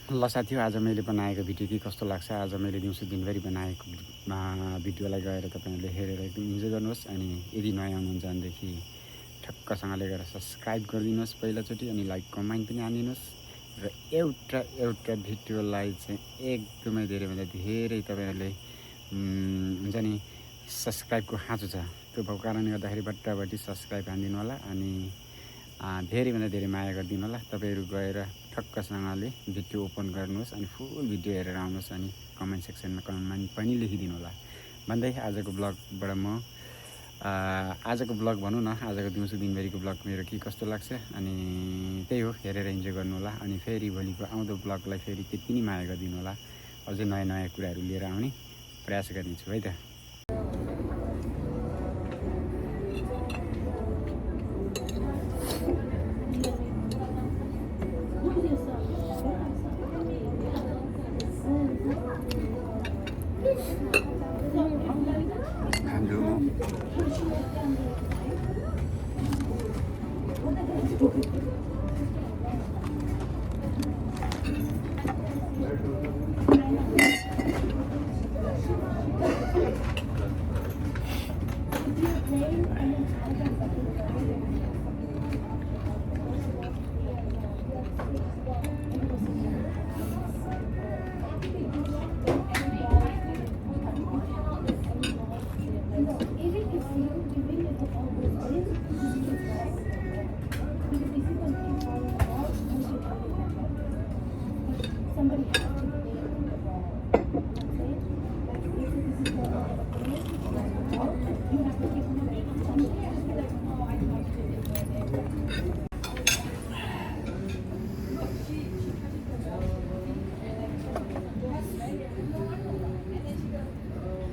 ल साथी, आज मैले बनाएको भिडियो के कस्तो लाग्छ, आज मैले दिउँसो दिनभरि बनाएको भिडियोलाई गएर तपाईँहरूले हेरेर एकदम इन्जोय गर्नुहोस्। अनि यदि नयाँ हुनुहुन्छ भनेदेखि ठक्कसँगले गएर सब्सक्राइब गरिदिनुहोस् पहिलाचोटि, अनि लाइक कमेन्ट पनि हानिदिनुहोस्। र एउटा भिडियोलाई चाहिँ एकदमै धेरैभन्दा धेरै तपाईँहरूले हुन्छ नि सब्सक्राइबको खाँचो छ, त्यो भएको कारणले गर्दाखेरि बट्टाबट्टी सब्सक्राइब हानिदिनु होला। अनि धेरैभन्दा धेरै माया गरिदिनु होला। तपाईँहरू गएर ठक्कसँगले भिडियो ओपन गर्नुहोस् अनि फुल भिडियो हेरेर आउनुहोस्, अनि कमेन्ट सेक्सनमा कमेन्ट पनि लेखिदिनु होला भन्दै आजको ब्लगबाट म आजको ब्लग भनौँ न, आजको दिउँसो दिनभरिको ब्लग मेरो के कस्तो लाग्छ अनि त्यही हो, हेरेर इन्जोय गर्नु होला। अनि फेरि भोलिको आउँदो ब्लगलाई फेरि त्यति नै माया गरिदिनु होला। अझै नयाँ नयाँ कुराहरू लिएर आउने प्रयास गर्नेछु है त।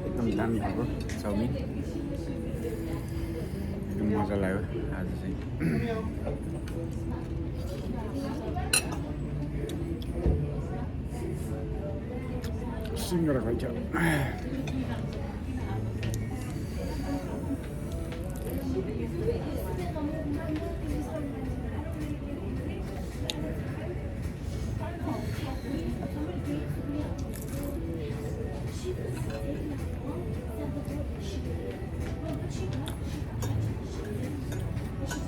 एकदम दामी खालको चाउमिन, एकदम मजा लाग्यो आज चाहिँ। सिङ्गडा खाइन्छ।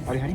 अरे खाने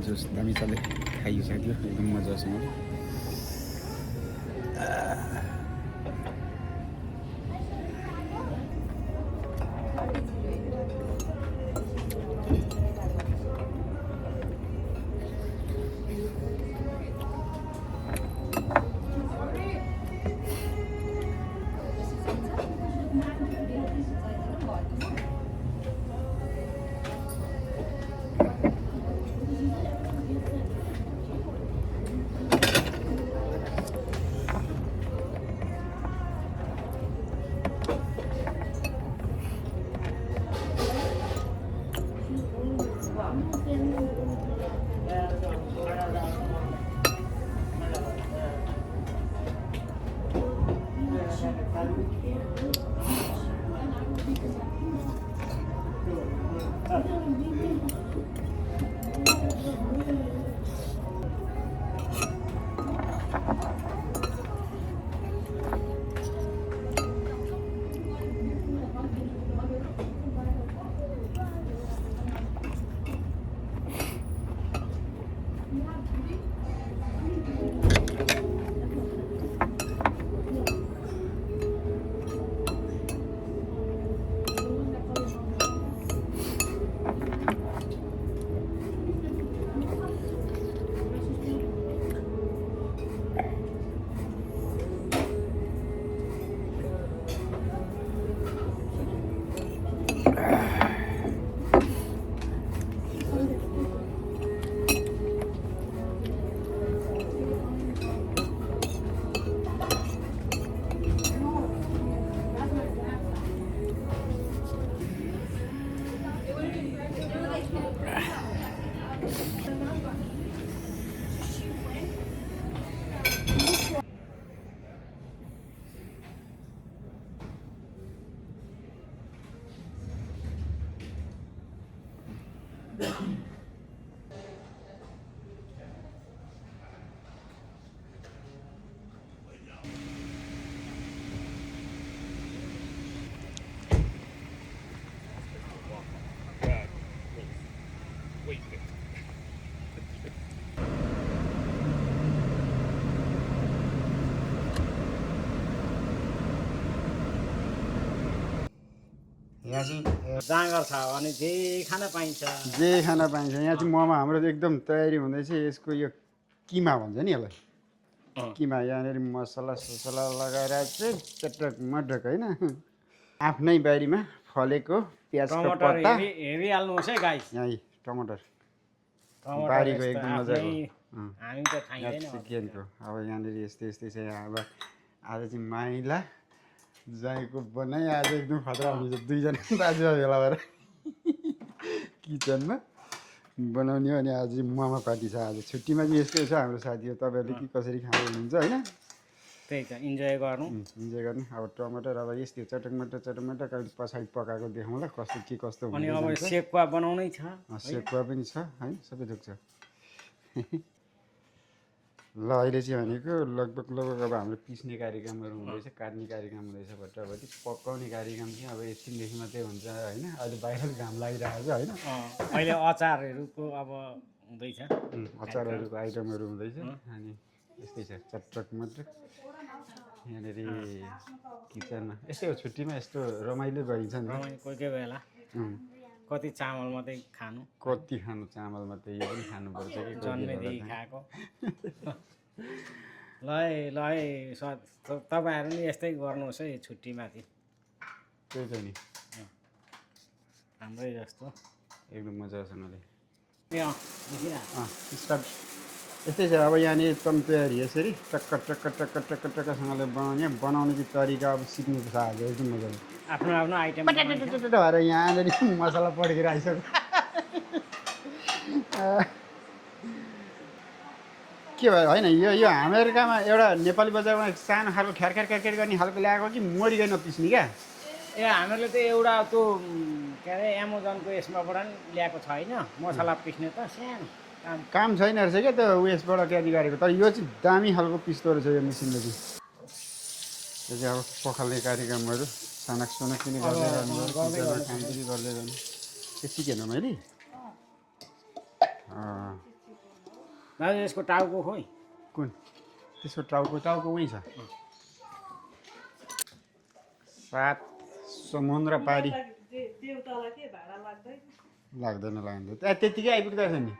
जुस दामी चले खाइसक्यो एकदम मजासँग। यहाँ चाहिँ जाँगर छ भने जे खान पाइन्छ। जे खान पाइन्छ। यहाँ चाहिँ मोमो हाम्रो एकदम तयारी हुँदैछ। यसको यो किमा भन्छ नि यसलाई, किमा। यहाँनिर मसला ससला लगाएर चाहिँ चटक मटक होइन, आफ्नै बारीमा फलेको प्याजको पत्ता। हेरी हाल्नुहोस् है गाइस। यहाँ टमाटर बारीको एकदम मजाको हामी त खाइदैन चिकनको। अब यहाँनिर यस्तै यस्तै छ। अब आज चाहिँ माइला जाएको बनाइ आज एकदम खतरा हुन्छ। दुईजना दाजुभाइ भेला भएर किचनमा बनाउने हो। अनि आज मोमो पार्टी छ। आज छुट्टीमा चाहिँ यस्तै छ हाम्रो साथीहरू। तपाईँहरूले के कसरी खानु हुनुहुन्छ होइन, त्यही त इन्जोय गर्नु। इन्जोय गर्नु। अब टमाटर अब यस्तै चटकमटर कहिले पछाडि पकाएको देखाउँला कस्तो के कस्तो हुन्छ। अनि अब सेकुवा बनाउनै छ। सेकुवा पनि छ है, सबै थोक छ। ल अहिले चाहिँ भनेको लगभग अब हाम्रो पिस्ने कार्यक्रमहरू हुँदैछ, काट्ने कार्यक्रम हुँदैछ, भट्टाभट्टी पकाउने कार्यक्रम चाहिँ अब एकछिनदेखि मात्रै हुन्छ होइन। अहिले बाहिर घाम लागिरहेको छ होइन। अहिले अचारहरूको अब हुँदैछ, अचारहरूको आइटमहरू हुँदैछ। अनि यस्तै छ चटक मटक यहाँनिर किचनमा। यस्तै हो छुट्टीमा यस्तो रमाइलो गरिन्छ नि कोही कोही बेला। कति चामल मात्रै खानु, कति खानु चामल मात्रै, यो पनि खानुपर्छ कि जन्मेदेखि खाएको। ल है तपाईँहरू नि यस्तै गर्नुहोस् है छुट्टीमाथि। त्यही त नि हाम्रै जस्तो एकदम मजासँगले स्टार्ट। यस्तै छ। अब यहाँनिर एकदम तयारी यसरी टक्क टक्क टक्क टक्क टक्कसँगले बनाउने चाहिँ तरिका अब सिक्नु छ आज एकदम मजाले। आफ्नो आफ्नो आइटम भएर यहाँनिर मसला पड्केर आइसक्यो। के भयो होइन, यो अमेरिकामा एउटा नेपाली बजारमा सानो खालको ख्यार गर्ने खालको ल्याएको कि मरिकन नपिस्ने क्या। हामीहरूले त एउटा त्यो के अरे एमाजोनको यसमाबाट नि ल्याएको छ होइन, मसला पिस्ने त सानो काम छैन रहेछ क्या त्यो उयसबाट क्यारी गरेको। तर यो चाहिँ दामी खालको पिस्दो रहेछ यो मेसिनले चाहिँ। त्यो चाहिँ अब पखाल्ने कार्यक्रमहरू सानक सुनक पनि गर्दै गर्नु, काम पनि गर्दै गर्नु। त्यो सिकेन मैले। दाजु यसको टाउको खोइ कुन त्यसको टाउको उहीँ छ। 7 समुद्र पारी लाग्दैन त्यतिकै आइपुग्दो रहेछ नि।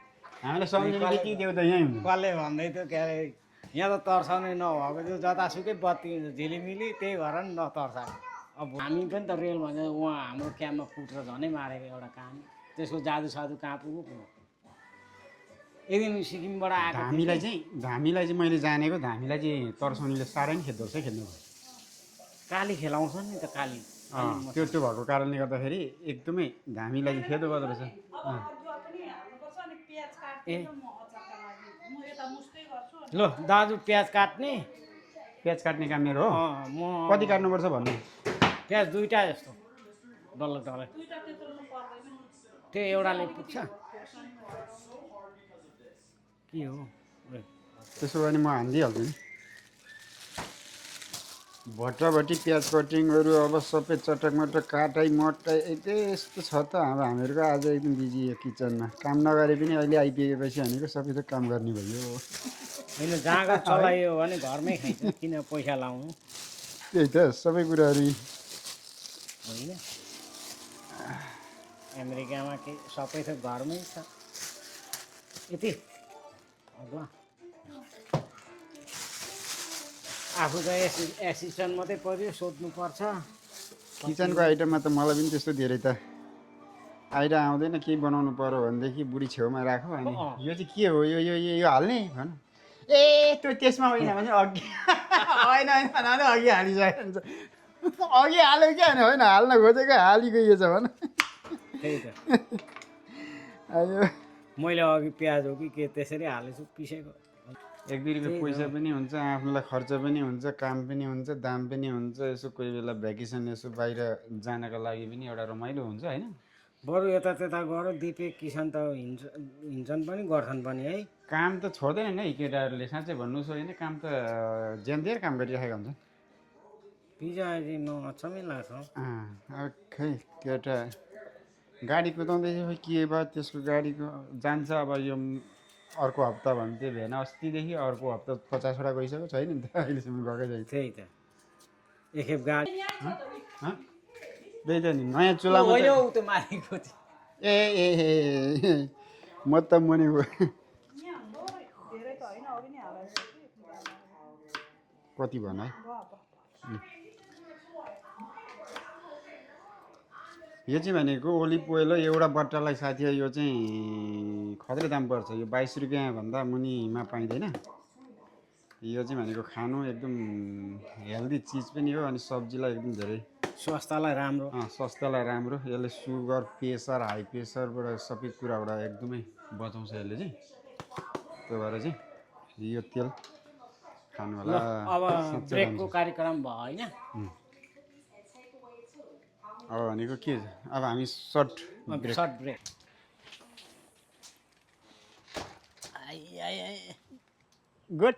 हामीलाई सम्झिने के देऊ त यहीँ हुनु। कसले भन्दै थियो के अरे यहाँ त तर्साउने नभएको त्यो जतासुकै बत्ती झिलिमिली, त्यही भएर नि नतर्साएको। अब हामी पनि त रेल भने उहाँ हाम्रो क्याम्पमा फुटेर झनै मारेको एउटा काम। त्यसको जादु सादु कहाँ पुग्यो। एकदिन सिक्किमबाट आएको हामीलाई चाहिँ मैले जानेको धामीलाई चाहिँ तर्साउनेले साह्रै नै खेद्दो रहेछ खेल्नु। काली खेलाउँछ नि त काली। त्यो भएको कारणले गर्दाखेरि एकदमै धामीलाई चाहिँ खेदो गर्दो रहेछ। ल दाजु प्याज काट्ने काम मेरो हो। म कति काट्नुपर्छ भन्नु। प्याज 2टा जस्तो डल्लो डल्लै। त्यो एउटाले पुग्छ के हो। त्यसो भने म हानिदिइहाल्छु नि। भट्टाभट्टी प्याज कटिङहरू अब सबै चटकमटक काटाइ मटाइ यस्तो छ त। अब हामीहरूको आज एकदम बिजी यो किचनमा। काम नगरे पनि अहिले आइपुगेपछि भनेको सबै त काम गर्ने भयो। होइन जाँगर चलायो भने घरमै खाइन्छ, किन पैसा लाउनु। त्यही त सबै कुराहरू होइन अमेरिकामा के सबै त घरमै छ। यति अब आफू त एसिस्टेन्ट मात्रै पऱ्यो, सोध्नुपर्छ। किचनको आइटममा त मलाई पनि त्यस्तो धेरै त आइडिया आउँदैन। केही बनाउनु पऱ्यो भनेदेखि बुढी छेउमा राख अनि यो चाहिँ के हो यो हाल्ने भन। ए त्यो त्यसमा होइन भने अघि होइन अघि हालिसकेको हुन्छ। अघि हाल्यो क्या होइन हाल्न खोजेको हालिको यो छ भन। त्यही त अयो मैले अघि प्याज हो कि के त्यसरी हालेछु पिसेको। 1-2 रुपियाँ पैसा पनि हुन्छ, आफ्नोलाई खर्च पनि हुन्छ, काम पनि हुन्छ, दाम पनि हुन्छ। यसो कोही बेला भ्याकेसन यसो बाहिर जानको लागि पनि एउटा रमाइलो हुन्छ होइन। बरु यता त्यता गर दिपे किसान त हिँड्छन् पनि गर्छन् पनि है। काम त छोड्दैन है केटाहरूले। साँच्चै भन्नुहोस् होइन, काम त ज्यानदेर काम गरिरहेका हुन्छन्। पिज्जा अहिले म अचम्मै लाग्छ। अब खै केटा गाडी कुदाउँदैछ खोइ के भयो त्यसको गाडीको जान्छ। अब यो अर्को हप्ता भन्थ्यो भेन अस्तिदेखि अर्को हप्ता 50वटा गइसक्यो छैन नि त अहिलेसम्म गएकै छैन। त्यही त एकखेप गाडी त्यही त नि नयाँ चुलामा होइन त ऊ त्यो मारेको थियो ए ए ए म त मुनि कति भन है यो चाहिँ भनेको ओलिभ ओइल हो एउटा बट्टालाई साथी यो चाहिँ खत्रै दाम पर्छ यो 22 रुपियाँ भन्दा मुनिमा पाइँदैन यो चाहिँ भनेको खानु एकदम हेल्दी चिज पनि हो अनि सब्जीलाई एकदम धेरै स्वास्थ्यलाई राम्रो स्वास्थ्यलाई राम्रो यसले सुगर प्रेसर हाई प्रेसरबाट सबै कुराबाट एकदमै बचाउँछ यसले चाहिँ त्यो भएर चाहिँ यो तेल खानु होला अब ब्रेकको कार्यक्रम भयो होइन अब भनेको के अब हामी सर्ट ब्रेक गुड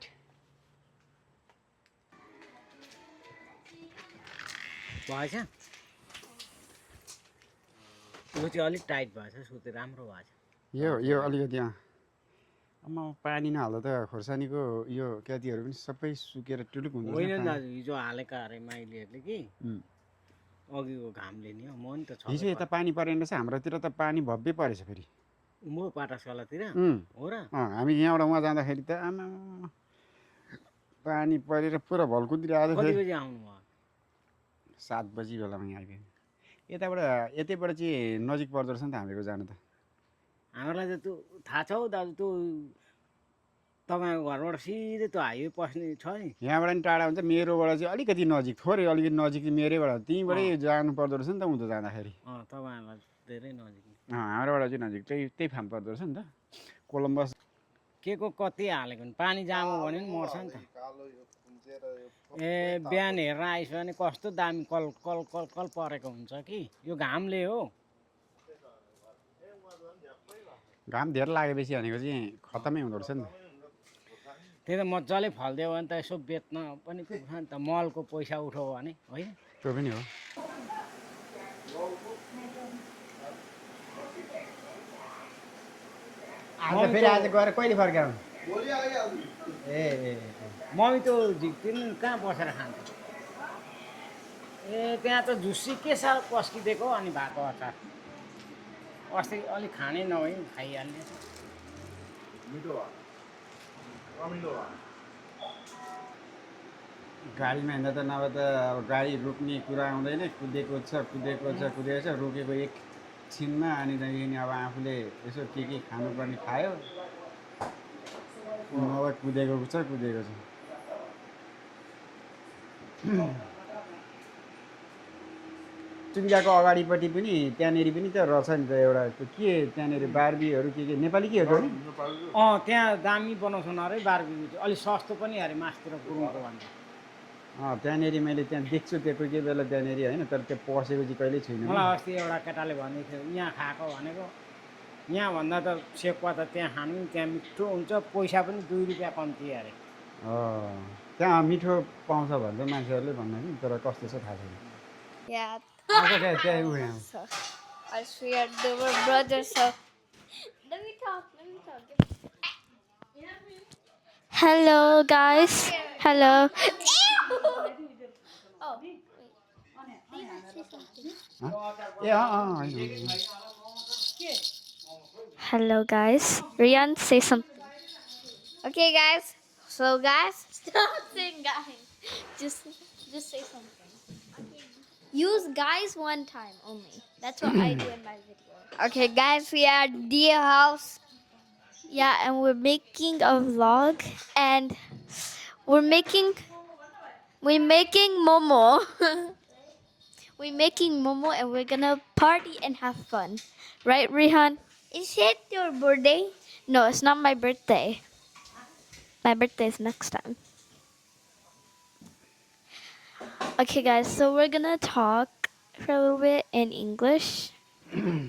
भएछ यो चाहिँ अलिक टाइट भएछ सुते राम्रो भएछ यो अलिकति आमा पानी नहाल्दा त खोर्सानीको यो क्यातीहरू पनि सबै सुकेर टुलुक हुन्छ होइन दाजु हिजो हालेका अरे माइलीहरूले कि अघिको घामले नि हो म नि त छ हिजो यता पानी परेन रहेछ हाम्रोतिर त पानी भव्य परेछ फेरि म पाठशालातिर हो र हामी यहाँबाट उहाँ जाँदाखेरि त आमा पानी परेर पुरा भल्कुदिरहेको कति बजी आउनु भयो 7 बजी बेलामा यहाँ आइपुग्यो यतैबाट चाहिँ नजिक पर्दो रहेछ नि त हामीको जानु त हामीलाई त त्यो थाहा छ हौ दाजु त्यो तपाईँको घरबाट सिधै त्यो हाइवे पस्ने छ नि यहाँबाट नि टाढा हुन्छ मेरोबाट चाहिँ अलिकति नजिक थोरै अलिकति नजिक मेरैबाट त्यहीँबाटै जानु पर्दो रहेछ नि त उँधो जाँदाखेरि तपाईँहरूलाई धेरै नजिक हाम्रोबाट चाहिँ नजिक त्यही फार्म पर्दो रहेछ नि त कोलम्बस के को कति हालेको नि पानी जामो भने नि मर्छ नि त ए बिहान हेरेर आइस भने कस्तो दामी कल कल कल कल परेको हुन्छ कि यो घामले हो घाम धेरै लागेपछि भनेको चाहिँ खतमै हुँदो रहेछ नि त त्यही त मजाले फलिदियो भने त यसो बेच्न पनि पुग्छ नि त मलको पैसा उठो भने होइन त्यो पनि हो आज फेरि आज गएर कहिले फर्काउनु ए मम्मी त्यो झिक्दिनु कहाँ बसेर खान्छ ए त्यहाँ त झुसी के साह्रो पस्किदिएको अनि भएको अचार अस्ति अलिक खानै नभए खाइहाल्ने गाडीमा हिँड्दा त नभए त अब गाडी रोक्ने कुरा आउँदैन कुदेको छ रोकेको एकछिनमा अनि त्यहाँदेखि अब आफूले यसो के खानुपर्ने खायो नभए कुदेको छ सुविधाको अगाडिपट्टि पनि त्यहाँनिर पनि त रहेछ नि त एउटा त्यो के त्यहाँनिर बार्बीहरू के नेपाली के हो नि त्यहाँ दामी बनाउँछन् अरे बार्बी अलिक सस्तो पनि अरे मासतिर गुरुङको भन्दा त्यहाँनिर मैले त्यहाँ देख्छु त्यो कोही बेला त्यहाँनिर होइन तर त्यो पसेको चाहिँ कहिल्यै छुइनँ मलाई अस्ति एउटा केटाले भनेको थियो यहाँ खाएको भनेको यहाँभन्दा त सेकुवा त त्यहाँ खानु त्यहाँ मिठो हुन्छ पैसा पनि 2 रुपियाँ कम्ती अरे त्यहाँ मिठो पाउँछ भन्छ मान्छेहरूले भन्नु नि तर कस्तो छ थाहा छैन Hello guys. Hello. Hello guys. Rian, say something. Okay, guys. So, guys, stop saying guys. Just say something. Use guys one time only. That's what I do in my video. Okay, guys, we are at Dia house. Yeah, and we're making a vlog, and we're making momo. We're making momo, and we're gonna party and have fun, right, Rihan? Is it your birthday? No, it's not my birthday. My birthday is next time. Okay, guys, so we're gonna talk for a little bit in English. You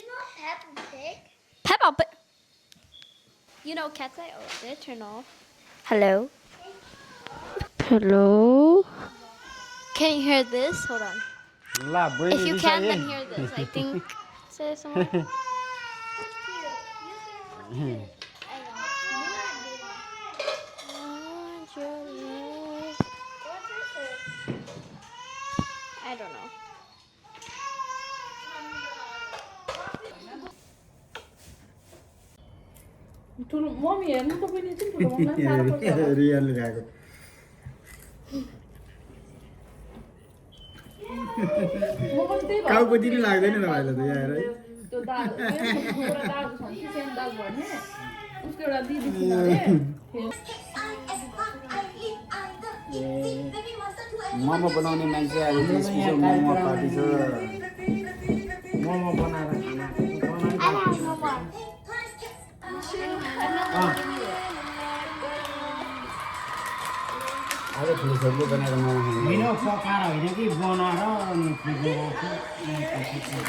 know Peppa Pig? Peppa Pig. You know cats I did turn off. Hello. Hello. Can you hear this? Hold on. If you can, then hear this. I think. Say someone. ठुलो mummy हेर्नु तपाईले चाहिँ ठुलो मम्मीलाई साह्रो पर्छ होला। रियलले खाएको म पनि त्यही भएर टाउको दिनु लाग्दैन तपाईँलाई त यहाँ है त्यो दाल एउटा दाल छ नि सेम दाल भन्ने उसको एउटा दिदी थिइन अरे मोमो बनाउने मान्छे अब त्यो स्पेसल मोमो पार्टी छ मोमो बनाएर खाना आज ठुलो छोरीले बनाएर मोमो खानु होइन पकाएर होइन कि बनाएर अनि